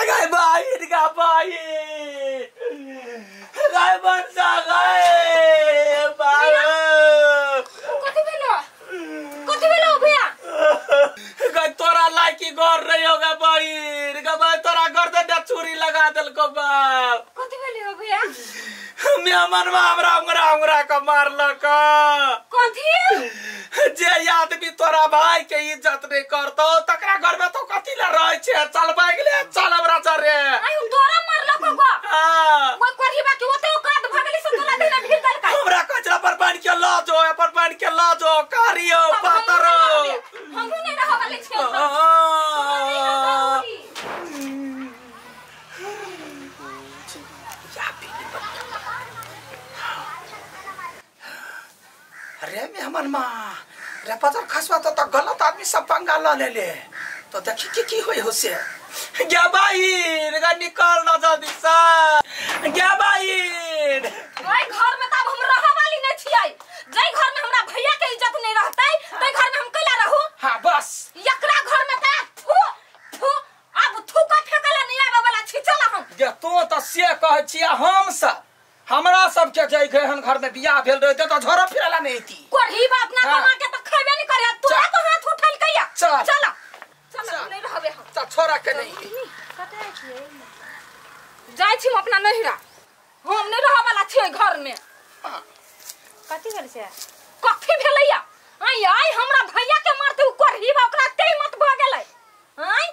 अगै by का by guy बनसा guy by कथि भेलो भैया गाय तोरा लायकी घर रही होगा बाई का बाई तोरा घर दे चूरी लगा देल को बाप कथि भेलो भैया मेहमान हमरा का मारल का कथि जे आदमी तोरा भाई के इज्जत नहीं करतो तकरा घर में तो कथि ला रहे छे चल भाग ले चल हमरा चरे आई हम तोरा मारल को हां वो करहिबा के ओते काट भगली से तोला देना भीड़ दल का हमरा कचरा पर पानी के ला जो पर पानी के ला जो कारियो पातरो हम नहीं रह वाले छे अरे मेहमान माँ रे पता खसवा तो गलत आदमी सब पंगा ले ले तो देखी की होई हो से क्या भाई रे निकल ना जल्दी से क्या भाई ओए घर में तब हम रह वाली नहीं छियै जई घर में हमरा भैया के इज्जत नहीं रहतै तई घर में हम कैला रहू हां बस एकरा घर में त थू थू अब थू का फेकला नहीं आवे वाला छी चल हम जे तो त से कह छिया हम सब हमरा सब के जाय गहन घर में बियाह भेल रहते तो झोरा फिरला नहीं थी कोरही बाप ना कमा के तो खैबे नहीं करे तोरा तो हाथ उठल कहिया चल चल नहीं रहबे हम चल छोरा के नहीं कतै छियै जाय छी हम अपना नहिरा हम नहीं रह वाला छियै घर में कथि भेल से कथि भेलैया आई हमरा भैया के मारते कोरही बा ओकरा ते मत भ गेलै आई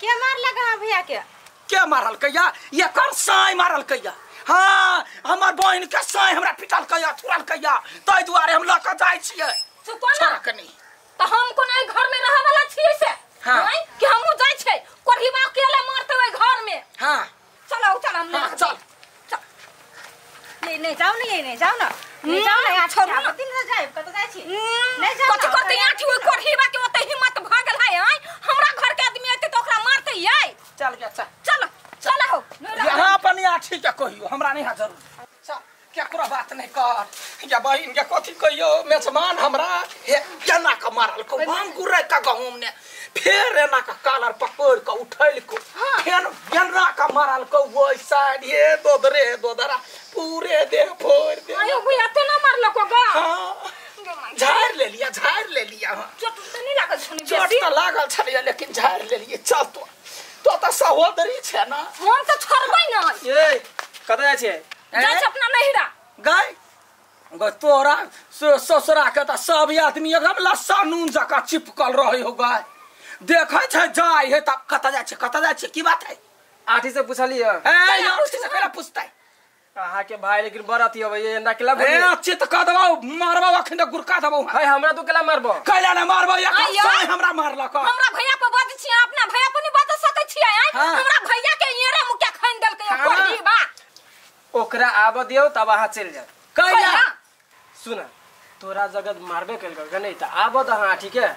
के मार लगा भैया के मारल कहिया ये कर साई मारल कहिया हाँ हमार बहन के साई हमरा पिटल कहिया थुरल कहिया तै दुआरे हम लक जाय छियै छोरा के नहीं तो हम कोन आई घर में रह वाला छियै से हां कि हमहु जाय छै कोरही बा अकेले मारते ओइ घर में हां चलो चल हम चल नहीं जाओ नहीं जाओ ना नहीं जाओ ना यहाँ छोड़ दिन से जाए कत जाय छी नहीं जाओ कत कत यहाँ छी कोरही बा के ओते हिम्मत भागल है हमरा घर के आदमी आते तो ओकरा मारते है चल गया चल चल हो यहाँ पर नहीं आठी के कहियो हमरा नहीं जरूर चल क्या कुरा बात नहीं कर या बहन के कथि कहियो मेजमान हमरा हे केना का मारल को हम गुरे का गहुम ने फिर एना का कालर पकड़ के उठैल को फेन गेना का मारल को वो साइड हे दोदरा पूरे देह फोड़ दे आयो भैया ते ना मारल को गा हां झाड़ ले लिया चोट तो नहीं लागल छनी चोट तो लागल छले लेकिन झाड़ ले लिए चल तो सहोदरी छे ना हम तो छोड़बै ना ए कतै छै जाय छ अपना नहिरा गाय तोरा ससुरा के त सब आदमी एकदम लस्सा नून जका चिपकल रहे हो गाय देखे छै जाय हे त कत जाय छै की बात है आठी से पूछलिए ए आठी से केला पूछतै कहा के भाई लेकिन बराती होबे ये ना केला ए चित क दबौ मारबा अखन गुरका दबौ भाई हमरा तो केला मारबो कैला न मारबो या साई हमरा मारलक हमरा भैया पे बात छी अपना भैया पे नहीं बात सकै छी हमरा भैया के येरे मुक्या खान देल के कोरही बा ओकरा आब दियो तब वहां चल जा कैला सुना तोरा जगत मारबे कल कर नहीं त आब त हां ठीक है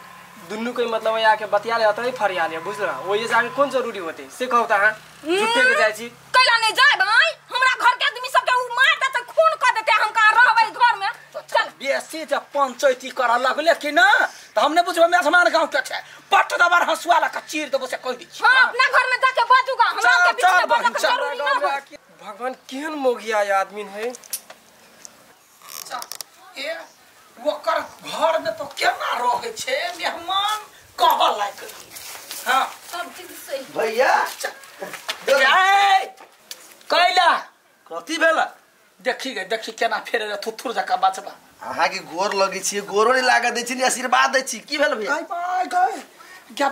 दुन्नु कोई मतलब या के बतिया ले तई फरिया ले बुझला ओ ये जाके कौन जरूरी होते से कहू त हां झूठे के जाय छी कैला नहीं जाय भाई हमरा घर के आदमी सब के उ मार देते खून क देते हम का रहबै घर में चल बेसी जब पंचायती कर लगले कि ना त हमने बुझबे मेहमान गांव के छै पट दबार हसुआ ला का चीर देबो से कह दी हां अपना घर में जाके बाजूगा हमरा के बीच में बोलक जरूरी ना हो भगवान केहन मोगिया आदमी है ए ओकर घर में तो केना रहे छे मेहमान कहल लायक हां सब चीज सही भैया जाय कैला कथि भेला देखी केना फेरे थुथुर जका बचबा अहाँ के गोर लगे छी गोरो नहीं लागा दै छी आशीर्वाद दै छी की भेल भैया गय क्या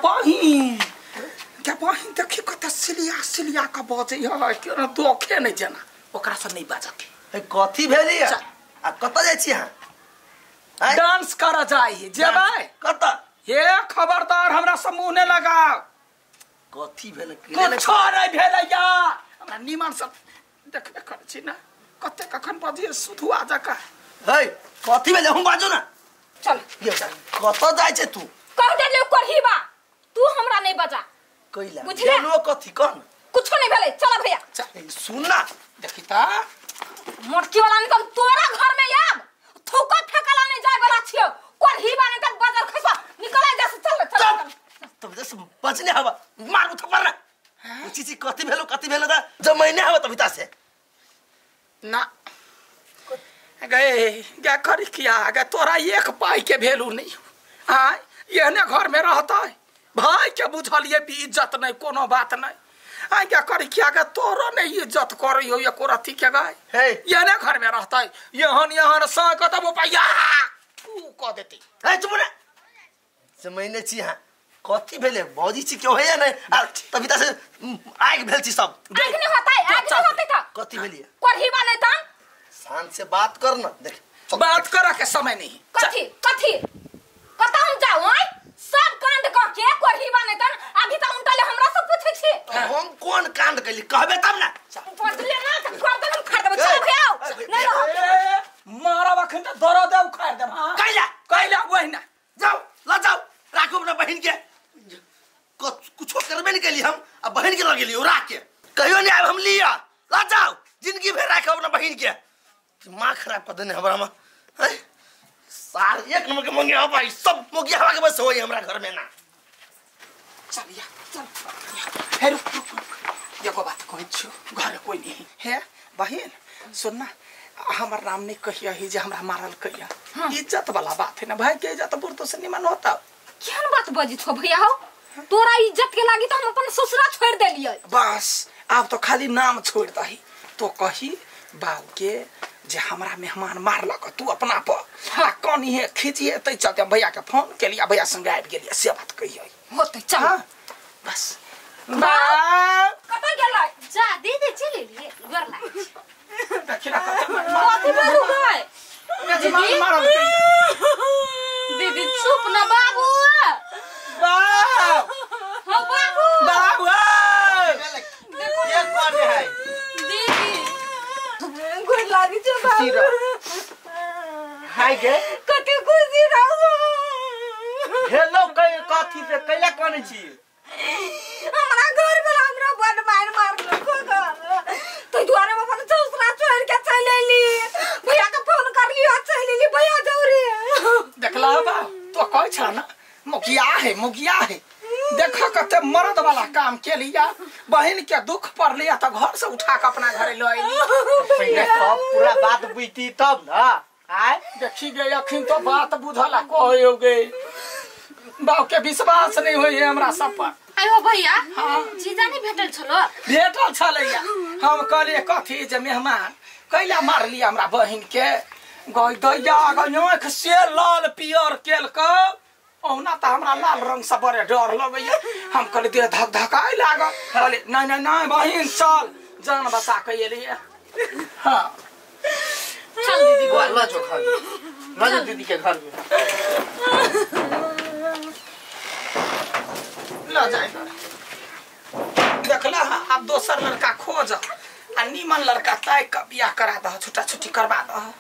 बहिन देखी कत सिलिया का बजे है केना दोखे नहीं जना ओकरा से नहीं बाजके कथि भेली आ कत जाय छी हां डांस कर जाई जेबै कत हे खबरदार हमरा से मुंह ने लगाओ कथि भेल कुछ नहीं भेलैया हमरा निमन से देखबे कर छी ना कते कखन बजे सुधुआ जका है कथि भेल हम बाजू ना चल ये कत जाय छै तू कह दे ले कोरही बा तू हमरा नहीं बजा कइला बुझले लो कथि कन कुछ नहीं भेले चल भैया चल सुन ना देखी ता मोटकी वाला निकल तोरा घर में आब थूका फेकला नहीं जाय वाला छियो कोरही बा निकल बाजार खसा निकल जा चल तब जैसे बचने हवा मारू थप्पड़ चीची कथी भेलो दा जब महीने आवे तबिता से ना गए क्या करी किया गए तोरा एक पाई के भेलू नहीं हाँ एहने घर में रहता है भाई के बुझलिए भी इज्जत नहीं कोनो बात नहीं आ क्या करी किया गए तोरो नहीं इज्जत करी हो एको रथी के गए एहने घर में रहता है यहाँ सा कदम पैया तू कह देती है चुप ना से महीने छी हां कथी भेले भौजी छी क्यों है या नहीं तबिता से आग भेल छी सब आग नहीं होता है आग नहीं होती था कथी भेलिए कोरही बने तन शांत से बात कर ना देख बात करा के समय नहीं कथी कता हम जाऊ आई सब कांड क के कोरही बने तन अभी त उनटले हमरा से पूछे छी हम कौन कांड कैली कहबे तब ना पड़ले ना त गर्दन खा देबे चल खाओ नहीं रहो मारा बखन त दरो दे उखाड़ दे हां कैला वही ना जाओ ला जाओ राखो अपना बहन के कुछ करबे नहीं कैली हम अब बहन के लगे लियो राख के कहियो नहीं आब हम लिया ला जाओ जिंदगी भर राखो अपना बहन के दिमाग खराब कर देने हमरा में सार एक नंबर के मंगे हो भाई सब मोगी हवा के बस होई हमरा घर में ना चलिया चल हे रुक देखो बात कहै छु घर कोई नहीं है बहन सुन ना हमर नाम नहीं कहिया ही जे हमरा मारल कहिया इज्जत वाला बात है ना भाई के इज्जत बुरतो से निमन होता केहन बात बजी छो भैया हो तोरा इज्जत के लागी तो हम अपन ससुरा छोड़ देलिए बस अब तो खाली नाम छोड़ दही तो कही बाऊ के जे हमरा मेहमान मारलक तू अपना पर कनी है खींचिए तै चलते भैया के फोन के लिया भैया संग आबि गेलिए से बात कहिए होते चल बस कतय गेलै जा दीदी चली लिए घर लाग देखिना कथी बोलू गए मेहमान मारल दीदी चुप ना बाबू बाबू हो बाबू बाबू ये कौन है दीदी गुड लागी छ बाबू हाय गे कते खुशी रहो हेलो कई कथी से कैला कोन छी हमरा घर में हमरा बड़ मार को तो द्वारे में अपन ससुरा छोड़ के चले ली भैया के फोन कर लियो चले ली भैया जौरी देखला बा तो कह छ ना मुखिया है देखो कते मर्द वाला काम के लिया बहन के दुख पर लिया तो घर से उठा के अपना घरे ले आई पहले सब पूरा बात बुझती तब ना आय देखी गई अखिन तो बात बुझला कहो गे बाऊ के विश्वास नहीं होई हमरा सब पर आयो भैया जीजा नहीं भेटल छलैया हम कहलिए कथी जे मेहमान कैला मार लिया हमरा बहन के गई दैया आंख से लाल पियर केल के ओना त हमरा लाल रंग से बड़े डर लगैया हम कहले देह धक धकाई लागल कहले नहीं बहन चल जान बचा के एलिए हां चल दीदी ला जो खा ला दीदी के घर में ला जाए देखला अब दोसर लड़का खोज आ नीमन लड़का तय का बियाह करा द छोटा छोटी करवा द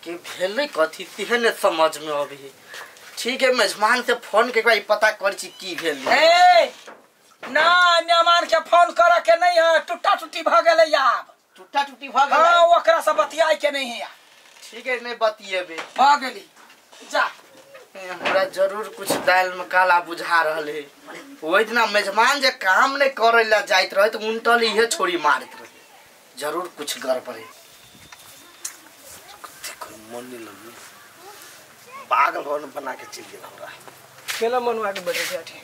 के भेले कथी तिहने समझ में अभी ठीक है मेजमान से फोन के कोई पता कर छी की भेल ए ना मेहमान के फोन करे के नहीं है टूटा टूटी भ गेलै याब टूटा टूटी भ गेलै हां ओकरा से बतियाई के नहीं है ठीक है नहीं बतिएबे भ गेली जा हमरा जरूर कुछ दाल में काला बुझा रहले ओइ दिना मेजमान जे काम नहीं करे ला जाइत रहे तो उनटल इहे छोड़ी मारत रहे जरूर कुछ गड़बड़ है मन नहीं लगे पागल होने बना के चल गेल हमरा केला मनवा के बैठे बैठे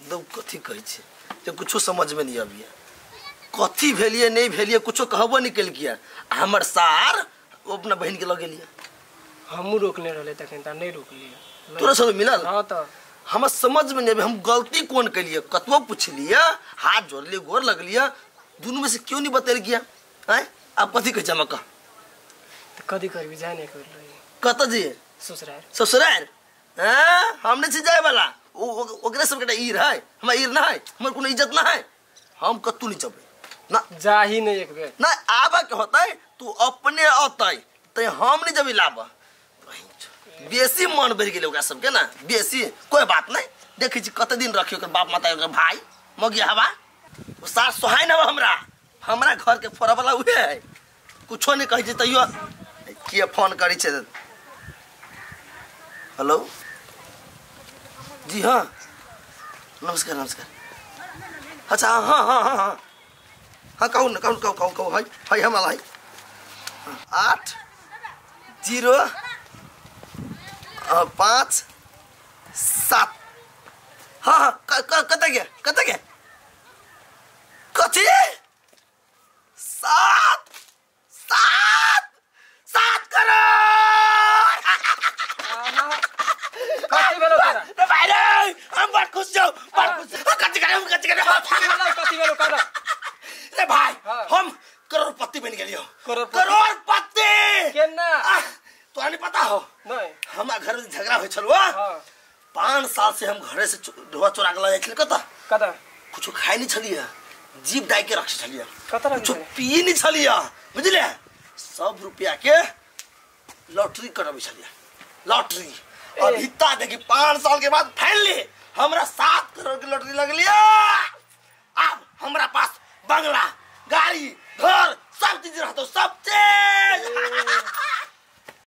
दो कथी कहै छै जे कुछो समझ में नहीं आबिए कथी भेलिए नहीं भेलिए कुछो कहबो नहीं केल किया हमर सार अपना बहन के लगे लिए हमू रोकने रहले तखन त नहीं रोकलिए तोरा संग मिलल हां त हम समझ में नहीं हम गलती कौन कलिए कतबो पूछ लिया हाथ जोड़ लिए गोर लग लिया दोनों में से क्यों नहीं बतेल गया हैं आप कथी कह जमा का त कदी करबी जाने कर रही कत जी ससुराल हैं हमने से जाए वाला ओकरे सब के ईर है हम ईर ना है हमर कोनो इज्जत ना है हम कतू नहीं जबे ना जा ही नहीं एक बेर ना आबा के होतै तू अपने अतै त हम नहीं जबी लाबा बेसी मन बढ़ गेल ओकरा सब के ना बेसी कोई बात नहीं देखै छी कत दिन रखियो के बाप माता के भाई मगी हवा ओ सास सोहाय ना हमरा घर के फोरा वाला उहे है कुछो नहीं कहै छै तइयो के फोन करै छै हेलो जी हाँ नमस्कार नमस्कार अच्छा हाँ हाँ हाँ हाँ हाँ कहू न कहू है हमारा 8 0 5 7 हाँ हाँ कता गया कथी 7 करोड़ कति बेलो तेरा रे भाइ रे हम बड खुश छौ कति बेलो कर रे भाइ हाँ। हम करोड़पति बन गेलियो करोड़पति केना तोरा नहीं पता हो नहीं हमारा घर में झगड़ा होय छलो हां 5 साल से हम घरे से ढोआ चोरा के लाए कता कुछ खाए नहीं छलिए जीप डाई के रख छलिए कुछ पी नहीं छलिए बुझले 100 रुपया के लॉटरी करबे छलिए लॉटरी और हिता देखी 5 साल के बाद फाइनली हमरा 7 करोड़ की लॉटरी लगलिए अब हमरा पास बंगला